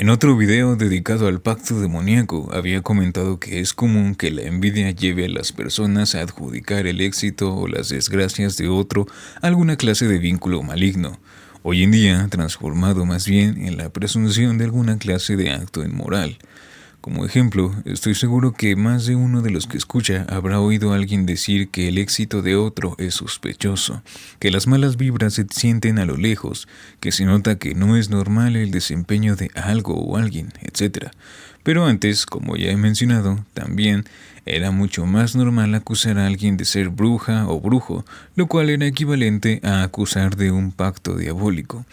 En otro video dedicado al pacto demoníaco, había comentado que es común que la envidia lleve a las personas a adjudicar el éxito o las desgracias de otro a alguna clase de vínculo maligno, hoy en día transformado más bien en la presunción de alguna clase de acto inmoral. Como ejemplo, estoy seguro que más de uno de los que escucha habrá oído a alguien decir que el éxito de otro es sospechoso, que las malas vibras se sienten a lo lejos, que se nota que no es normal el desempeño de algo o alguien, etc. Pero antes, como ya he mencionado, también era mucho más normal acusar a alguien de ser bruja o brujo, lo cual era equivalente a acusar de un pacto diabólico.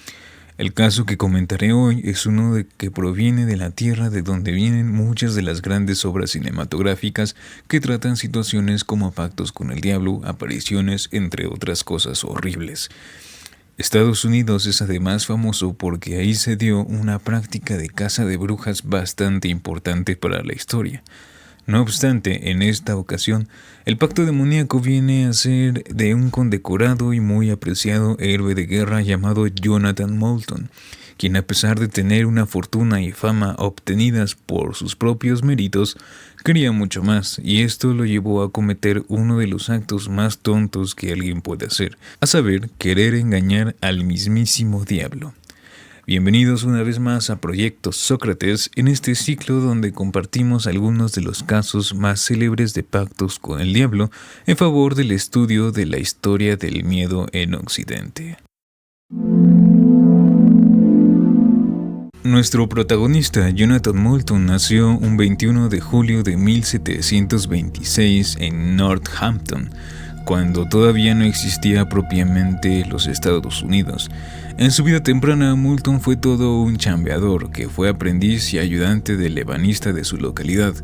El caso que comentaré hoy es uno que proviene de la tierra de donde vienen muchas de las grandes obras cinematográficas que tratan situaciones como pactos con el diablo, apariciones, entre otras cosas horribles. Estados Unidos es además famoso porque ahí se dio una práctica de caza de brujas bastante importante para la historia. No obstante, en esta ocasión, el pacto demoníaco viene a ser de un condecorado y muy apreciado héroe de guerra llamado Jonathan Moulton, quien a pesar de tener una fortuna y fama obtenidas por sus propios méritos, quería mucho más, y esto lo llevó a cometer uno de los actos más tontos que alguien puede hacer, a saber, querer engañar al mismísimo diablo. Bienvenidos una vez más a Proyecto Sócrates, en este ciclo donde compartimos algunos de los casos más célebres de pactos con el diablo en favor del estudio de la historia del miedo en Occidente. Nuestro protagonista, Jonathan Moulton, nació un 21 de julio de 1726 en Northampton, cuando todavía no existía propiamente los Estados Unidos. En su vida temprana, Moulton fue todo un chambeador, que fue aprendiz y ayudante del ebanista de su localidad,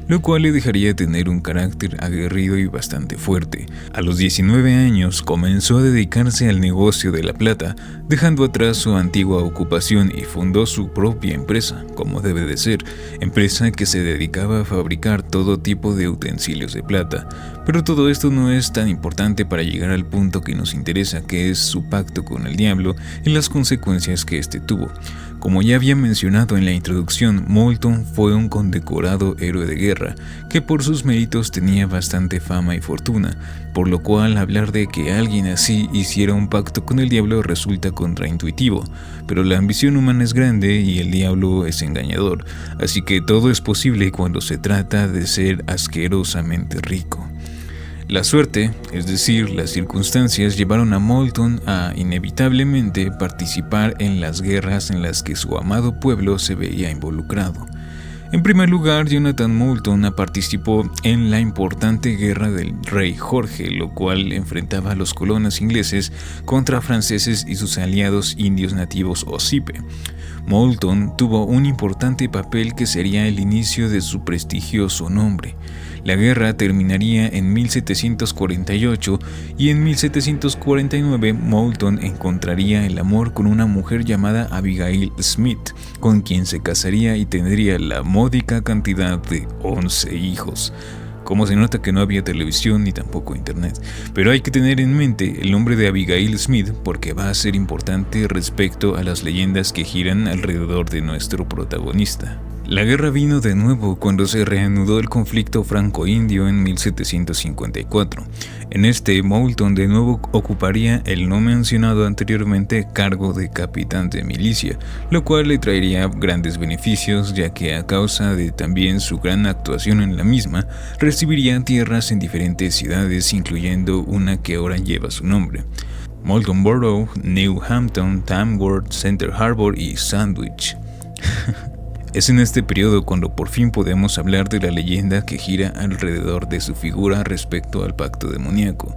lo cual le dejaría tener un carácter aguerrido y bastante fuerte. A los 19 años comenzó a dedicarse al negocio de la plata, dejando atrás su antigua ocupación y fundó su propia empresa, como debe de ser, empresa que se dedicaba a fabricar todo tipo de utensilios de plata. Pero todo esto no es tan importante para llegar al punto que nos interesa, que es su pacto con el diablo y las consecuencias que este tuvo. Como ya había mencionado en la introducción, Moulton fue un condecorado héroe de guerra, que por sus méritos tenía bastante fama y fortuna, por lo cual hablar de que alguien así hiciera un pacto con el diablo resulta contraintuitivo, pero la ambición humana es grande y el diablo es engañador, así que todo es posible cuando se trata de ser asquerosamente rico. La suerte, es decir, las circunstancias, llevaron a Moulton a inevitablemente participar en las guerras en las que su amado pueblo se veía involucrado. En primer lugar, Jonathan Moulton participó en la importante guerra del rey Jorge, lo cual enfrentaba a los colonos ingleses contra franceses y sus aliados indios nativos Ocipe. Moulton tuvo un importante papel que sería el inicio de su prestigioso nombre. La guerra terminaría en 1748 y en 1749 Moulton encontraría el amor con una mujer llamada Abigail Smith, con quien se casaría y tendría la módica cantidad de 11 hijos. Como se nota que no había televisión ni tampoco internet, pero hay que tener en mente el nombre de Abigail Smith porque va a ser importante respecto a las leyendas que giran alrededor de nuestro protagonista. La guerra vino de nuevo cuando se reanudó el conflicto franco-indio en 1754. En este, Moulton de nuevo ocuparía el no mencionado anteriormente cargo de capitán de milicia, lo cual le traería grandes beneficios, ya que a causa de también su gran actuación en la misma, recibiría tierras en diferentes ciudades, incluyendo una que ahora lleva su nombre: Moulton Borough, New Hampton, Tamworth, Center Harbor y Sandwich. Es en este periodo cuando por fin podemos hablar de la leyenda que gira alrededor de su figura respecto al pacto demoníaco.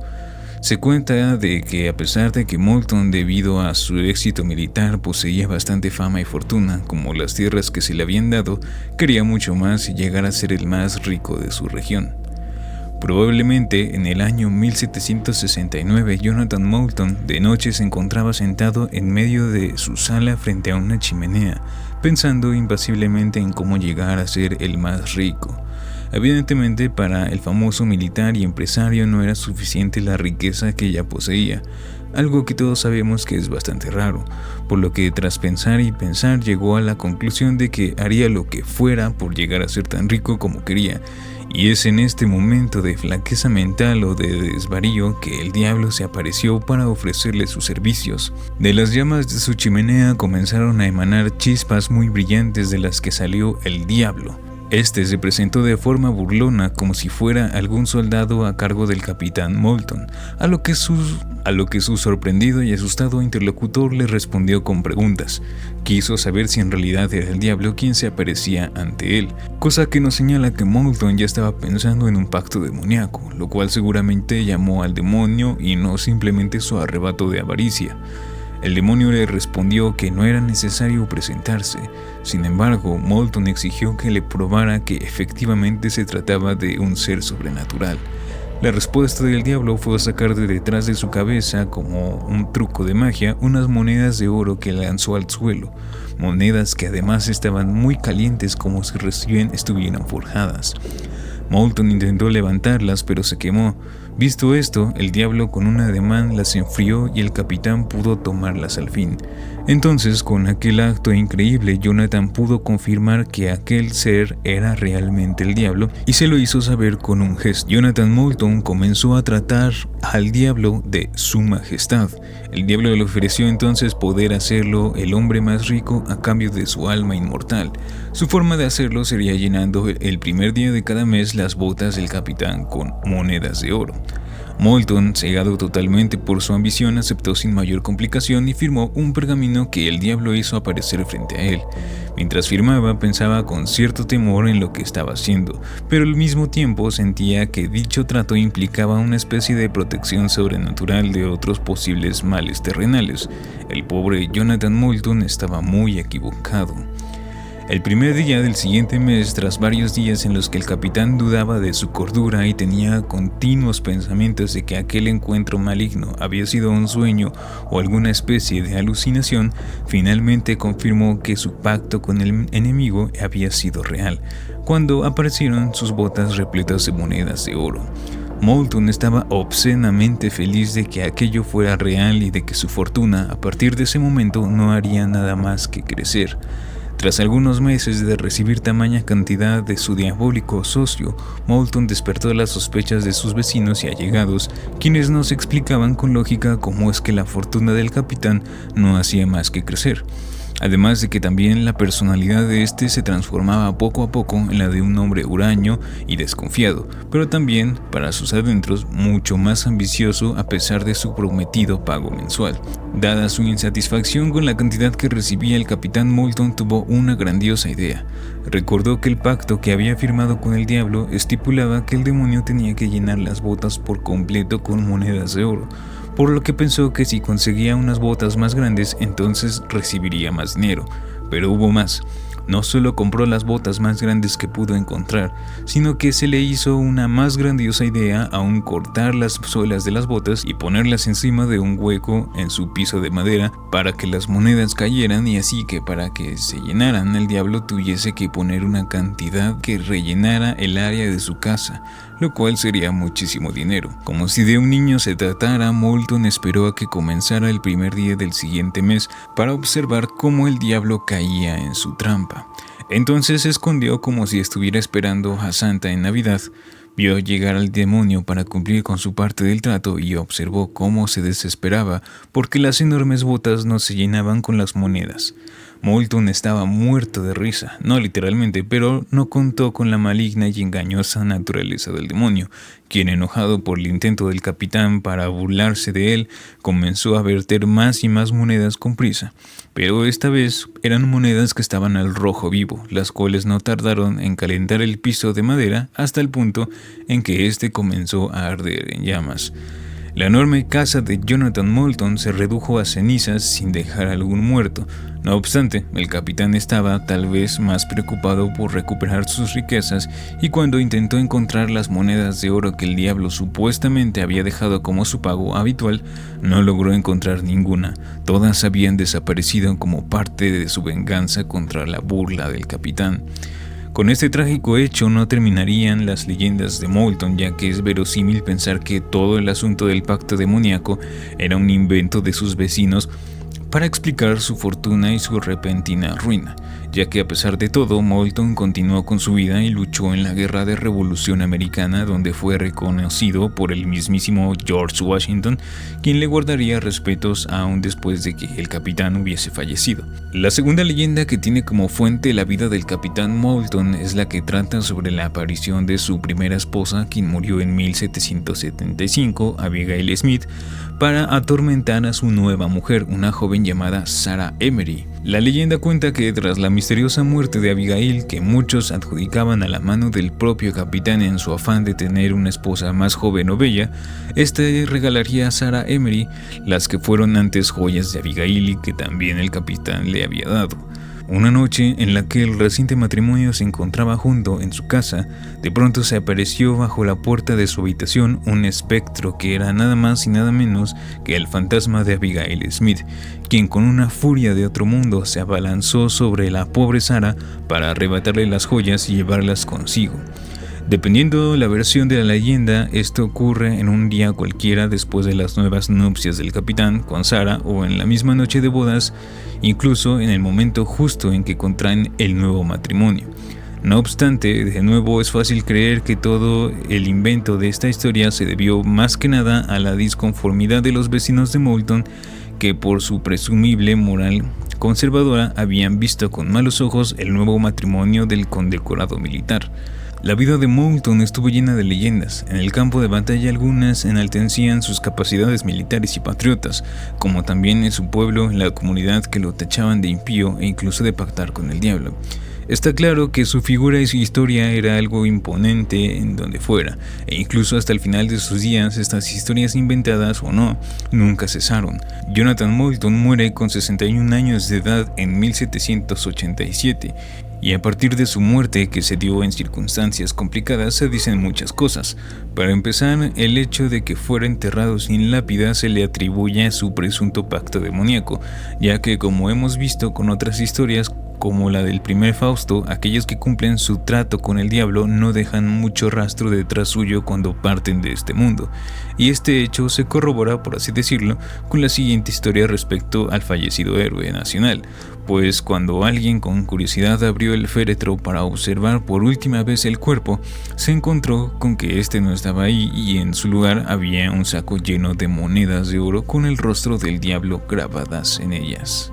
Se cuenta de que a pesar de que Moulton, debido a su éxito militar, poseía bastante fama y fortuna, como las tierras que se le habían dado, quería mucho más y llegar a ser el más rico de su región. Probablemente en el año 1769, Jonathan Moulton de noche se encontraba sentado en medio de su sala frente a una chimenea, pensando impasiblemente en cómo llegar a ser el más rico. Evidentemente, para el famoso militar y empresario no era suficiente la riqueza que ya poseía, algo que todos sabemos que es bastante raro, por lo que tras pensar y pensar llegó a la conclusión de que haría lo que fuera por llegar a ser tan rico como quería. Y es en este momento de flaqueza mental o de desvarío que el diablo se apareció para ofrecerle sus servicios. De las llamas de su chimenea comenzaron a emanar chispas muy brillantes de las que salió el diablo. Este se presentó de forma burlona como si fuera algún soldado a cargo del capitán Moulton, a lo que su sorprendido y asustado interlocutor le respondió con preguntas. Quiso saber si en realidad era el diablo quien se aparecía ante él, cosa que nos señala que Moulton ya estaba pensando en un pacto demoníaco, lo cual seguramente llamó al demonio y no simplemente su arrebato de avaricia. El demonio le respondió que no era necesario presentarse. Sin embargo, Moulton exigió que le probara que efectivamente se trataba de un ser sobrenatural. La respuesta del diablo fue sacar de detrás de su cabeza, como un truco de magia, unas monedas de oro que lanzó al suelo, monedas que además estaban muy calientes como si recién estuvieran forjadas. Moulton intentó levantarlas, pero se quemó. Visto esto, el diablo con un ademán las enfrió y el capitán pudo tomarlas al fin. Entonces, con aquel acto increíble, Jonathan pudo confirmar que aquel ser era realmente el diablo y se lo hizo saber con un gesto. Jonathan Moulton comenzó a tratar al diablo de su majestad. El diablo le ofreció entonces poder hacerlo el hombre más rico a cambio de su alma inmortal. Su forma de hacerlo sería llenando el primer día de cada mes las botas del capitán con monedas de oro. Moulton, cegado totalmente por su ambición, aceptó sin mayor complicación y firmó un pergamino que el diablo hizo aparecer frente a él. Mientras firmaba, pensaba con cierto temor en lo que estaba haciendo, pero al mismo tiempo sentía que dicho trato implicaba una especie de protección sobrenatural de otros posibles males terrenales. El pobre Jonathan Moulton estaba muy equivocado. El primer día del siguiente mes, tras varios días en los que el capitán dudaba de su cordura y tenía continuos pensamientos de que aquel encuentro maligno había sido un sueño o alguna especie de alucinación, finalmente confirmó que su pacto con el enemigo había sido real, cuando aparecieron sus botas repletas de monedas de oro. Moulton estaba obscenamente feliz de que aquello fuera real y de que su fortuna, a partir de ese momento, no haría nada más que crecer. Tras algunos meses de recibir tamaña cantidad de su diabólico socio, Moulton despertó las sospechas de sus vecinos y allegados, quienes nos explicaban con lógica cómo es que la fortuna del capitán no hacía más que crecer. Además de que también la personalidad de este se transformaba poco a poco en la de un hombre huraño y desconfiado, pero también, para sus adentros, mucho más ambicioso a pesar de su prometido pago mensual. Dada su insatisfacción con la cantidad que recibía, el capitán Moulton tuvo una grandiosa idea. Recordó que el pacto que había firmado con el diablo estipulaba que el demonio tenía que llenar las botas por completo con monedas de oro, por lo que pensó que si conseguía unas botas más grandes, entonces recibiría más dinero. Pero hubo más. No solo compró las botas más grandes que pudo encontrar, sino que se le hizo una más grandiosa idea aún cortar las suelas de las botas y ponerlas encima de un hueco en su piso de madera para que las monedas cayeran, y así que para que se llenaran el diablo tuviese que poner una cantidad que rellenara el área de su casa, lo cual sería muchísimo dinero. Como si de un niño se tratara, Moulton esperó a que comenzara el primer día del siguiente mes para observar cómo el diablo caía en su trampa. Entonces se escondió como si estuviera esperando a Santa en Navidad. Vio llegar al demonio para cumplir con su parte del trato y observó cómo se desesperaba porque las enormes botas no se llenaban con las monedas. Moulton estaba muerto de risa, no literalmente, pero no contó con la maligna y engañosa naturaleza del demonio, quien, enojado por el intento del capitán para burlarse de él, comenzó a verter más y más monedas con prisa. Pero esta vez eran monedas que estaban al rojo vivo, las cuales no tardaron en calentar el piso de madera hasta el punto en que éste comenzó a arder en llamas. La enorme casa de Jonathan Moulton se redujo a cenizas sin dejar algún muerto. No obstante, el capitán estaba tal vez más preocupado por recuperar sus riquezas, y cuando intentó encontrar las monedas de oro que el diablo supuestamente había dejado como su pago habitual, no logró encontrar ninguna. Todas habían desaparecido como parte de su venganza contra la burla del capitán. Con este trágico hecho no terminarían las leyendas de Moulton, ya que es verosímil pensar que todo el asunto del pacto demoníaco era un invento de sus vecinos para explicar su fortuna y su repentina ruina, ya que a pesar de todo, Moulton continuó con su vida y luchó en la Guerra de Revolución Americana, donde fue reconocido por el mismísimo George Washington, quien le guardaría respetos aún después de que el capitán hubiese fallecido. La segunda leyenda que tiene como fuente la vida del capitán Moulton es la que trata sobre la aparición de su primera esposa, quien murió en 1775, Abigail Smith, para atormentar a su nueva mujer, una joven llamada Sarah Emery. La leyenda cuenta que tras la misteriosa muerte de Abigail, que muchos adjudicaban a la mano del propio capitán en su afán de tener una esposa más joven o bella, este regalaría a Sarah Emery las que fueron antes joyas de Abigail y que también el capitán le había dado. Una noche en la que el reciente matrimonio se encontraba junto en su casa, de pronto se apareció bajo la puerta de su habitación un espectro que era nada más y nada menos que el fantasma de Abigail Smith, quien con una furia de otro mundo se abalanzó sobre la pobre Sarah para arrebatarle las joyas y llevarlas consigo. Dependiendo la versión de la leyenda, esto ocurre en un día cualquiera después de las nuevas nupcias del capitán con Sarah o en la misma noche de bodas, incluso en el momento justo en que contraen el nuevo matrimonio. No obstante, de nuevo es fácil creer que todo el invento de esta historia se debió más que nada a la disconformidad de los vecinos de Moulton, que por su presumible moral conservadora habían visto con malos ojos el nuevo matrimonio del condecorado militar. La vida de Moulton estuvo llena de leyendas. En el campo de batalla algunas enaltecían sus capacidades militares y patriotas, como también en su pueblo, en la comunidad que lo tachaban de impío e incluso de pactar con el diablo. Está claro que su figura y su historia era algo imponente en donde fuera, e incluso hasta el final de sus días estas historias inventadas o no, nunca cesaron. Jonathan Moulton muere con 61 años de edad en 1787, y a partir de su muerte, que se dio en circunstancias complicadas, se dicen muchas cosas. Para empezar, el hecho de que fuera enterrado sin lápida se le atribuye a su presunto pacto demoníaco, ya que como hemos visto con otras historias, como la del primer Fausto, aquellos que cumplen su trato con el diablo no dejan mucho rastro detrás suyo cuando parten de este mundo. Y este hecho se corrobora, por así decirlo, con la siguiente historia respecto al fallecido héroe nacional, pues cuando alguien con curiosidad abrió el féretro para observar por última vez el cuerpo, se encontró con que este no estaba ahí y en su lugar había un saco lleno de monedas de oro con el rostro del diablo grabadas en ellas.